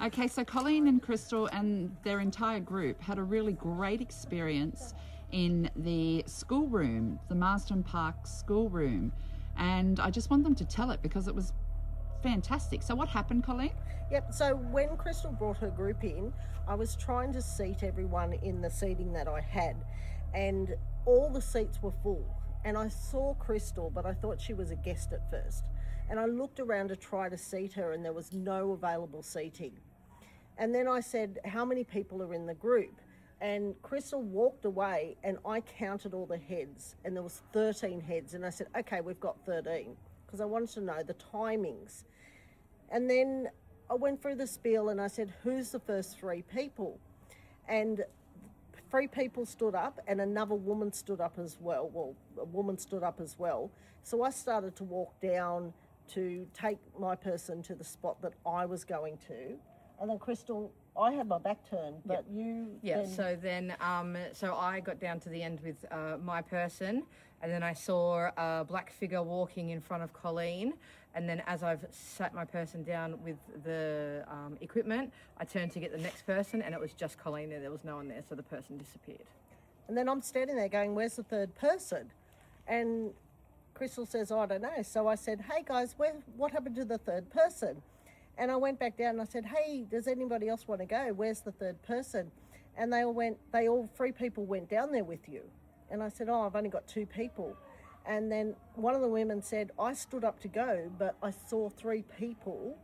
Okay, so Colleen and Crystal and their entire group had a really great experience in the schoolroom, the Marsden Park schoolroom. And I just want them to tell it because it was fantastic. So what happened, Colleen? Yep, so when Crystal brought her group in, I was trying to seat everyone in the seating that I had, and all the seats were full. And I saw Crystal, but I thought she was a guest at first. And I looked around to try to seat her, and there was no available seating. And then I said, how many people are in the group? And Crystal walked away, and I counted all the heads, and there was 13 heads. And I said, okay, we've got 13, because I wanted to know the timings. And then I went through the spiel and I said, who's the first 3 people? And 3 people stood up and another woman stood up as well. Well, a woman stood up as well. So I started to walk down to take my person to the spot that I was going to. And then Crystal, I had my back turned, but you... Yeah, so I got down to the end with my person, and then I saw a black figure walking in front of Colleen, and then as I've sat my person down with the equipment, I turned to get the next person, and it was just Colleen there. There was no one there, so the person disappeared. And then I'm standing there going, where's the third person? And Crystal says, I don't know. So I said, hey guys, what happened to the third person? And I went back down and I said, hey, does anybody else want to go? Where's the third person? And all 3 people went down there with you. And I said, oh, I've only got 2 people. And then one of the women said, I stood up to go, but I saw 3 people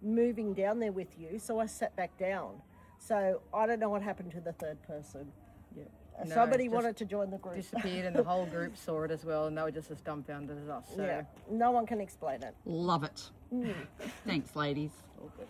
moving down there with you. So I sat back down. So I don't know what happened to the third person. Yeah. Somebody wanted to join the group. Disappeared, and the whole group saw it as well, and they were just as dumbfounded as us. So. Yeah, no one can explain it. Love it. Thanks, ladies. All good.